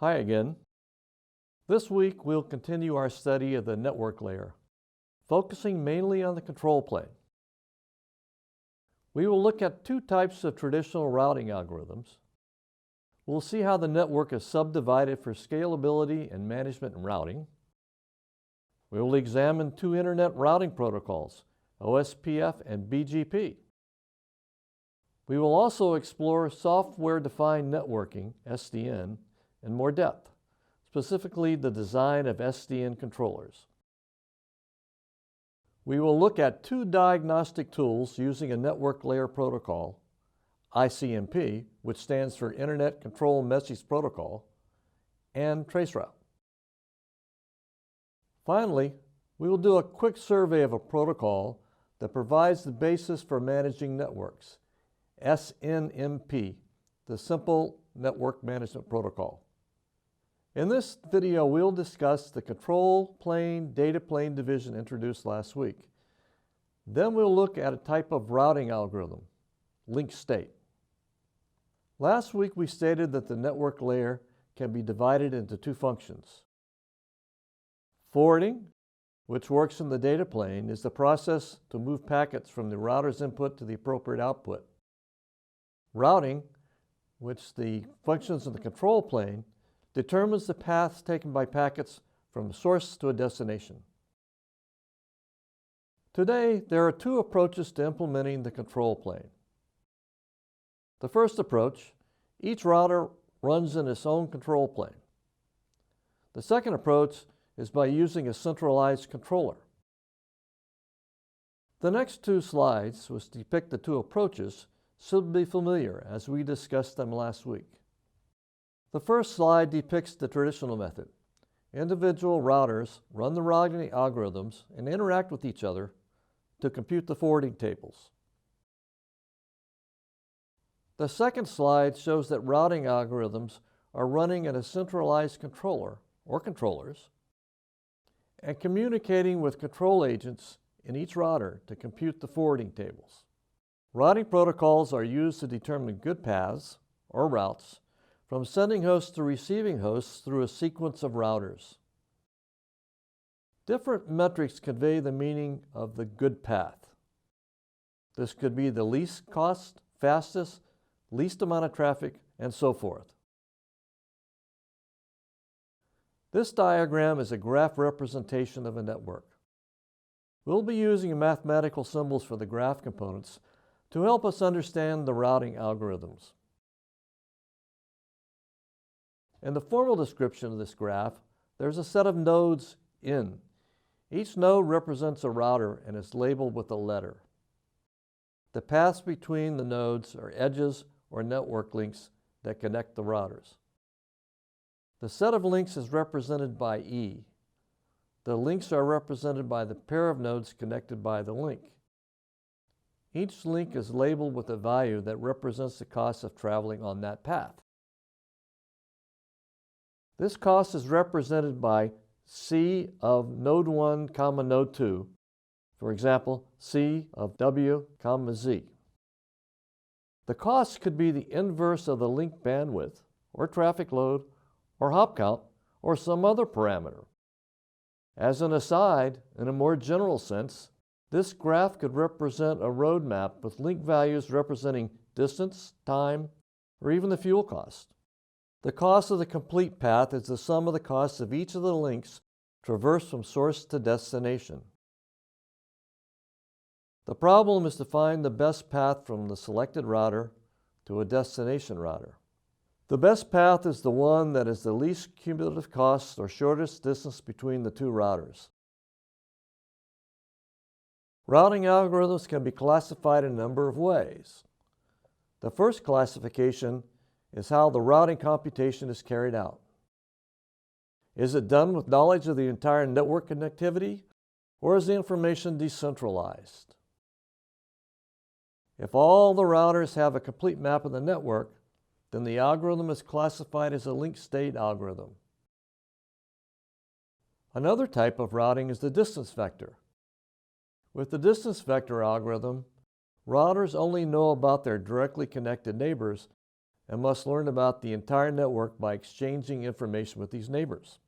Hi again. This week we'll continue our study of the network layer, focusing mainly on the control plane. We will look at two types of traditional routing algorithms. We'll see how the network is subdivided for scalability and management and routing. We will examine two internet routing protocols, OSPF and BGP. We will also explore software-defined networking, SDN, in more depth, specifically the design of SDN controllers. We will look at two diagnostic tools using a network layer protocol, ICMP, which stands for Internet Control Message Protocol, and traceroute. Finally, we will do a quick survey of a protocol that provides the basis for managing networks, SNMP, the Simple Network Management Protocol. In this video, we'll discuss the control plane, data plane division introduced last week. Then we'll look at a type of routing algorithm, link state. Last week, we stated that the network layer can be divided into two functions. Forwarding, which works in the data plane, is the process to move packets from the router's input to the appropriate output. Routing, which the functions in the control plane, determines the paths taken by packets from a source to a destination. Today, there are two approaches to implementing the control plane. The first approach, each router runs in its own control plane. The second approach is by using a centralized controller. The next two slides, which depict the two approaches, should be familiar as we discussed them last week. The first slide depicts the traditional method. Individual routers run the routing algorithms and interact with each other to compute the forwarding tables. The second slide shows that routing algorithms are running in a centralized controller or controllers and communicating with control agents in each router to compute the forwarding tables. Routing protocols are used to determine good paths or routes from sending hosts to receiving hosts through a sequence of routers. Different metrics convey the meaning of the good path. This could be the least cost, fastest, least amount of traffic, and so forth. This diagram is a graph representation of a network. We'll be using mathematical symbols for the graph components to help us understand the routing algorithms. In the formal description of this graph, there's a set of nodes in. Each node represents a router and is labeled with a letter. The paths between the nodes are edges or network links that connect the routers. The set of links is represented by E. The links are represented by the pair of nodes connected by the link. Each link is labeled with a value that represents the cost of traveling on that path. This cost is represented by C of node 1, node 2, for example, C of W, Z. The cost could be the inverse of the link bandwidth, or traffic load, or hop count, or some other parameter. As an aside, in a more general sense, this graph could represent a roadmap with link values representing distance, time, or even the fuel cost. The cost of the complete path is the sum of the costs of each of the links traversed from source to destination. The problem is to find the best path from the selected router to a destination router. The best path is the one that is the least cumulative cost or shortest distance between the two routers. Routing algorithms can be classified in a number of ways. The first classification is how the routing computation is carried out. Is it done with knowledge of the entire network connectivity, or is the information decentralized? If all the routers have a complete map of the network, then the algorithm is classified as a link state algorithm. Another type of routing is the distance vector. With the distance vector algorithm, routers only know about their directly connected neighbors and must learn about the entire network by exchanging information with these neighbors.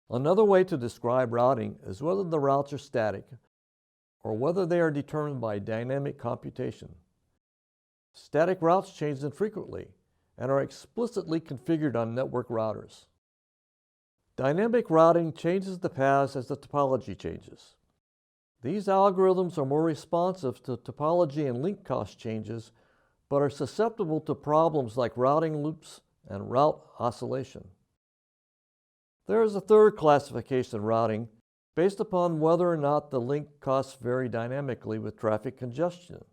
Another way to describe routing is whether the routes are static or whether they are determined by dynamic computation. Static routes change infrequently and are explicitly configured on network routers. Dynamic routing changes the paths as the topology changes. These algorithms are more responsive to topology and link cost changes, but are susceptible to problems like routing loops and route oscillation. There is a third classification of routing based upon whether or not the link costs vary dynamically with traffic congestion.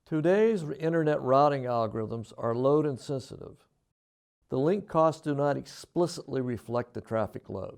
Today's internet routing algorithms are load insensitive. The link costs do not explicitly reflect the traffic load.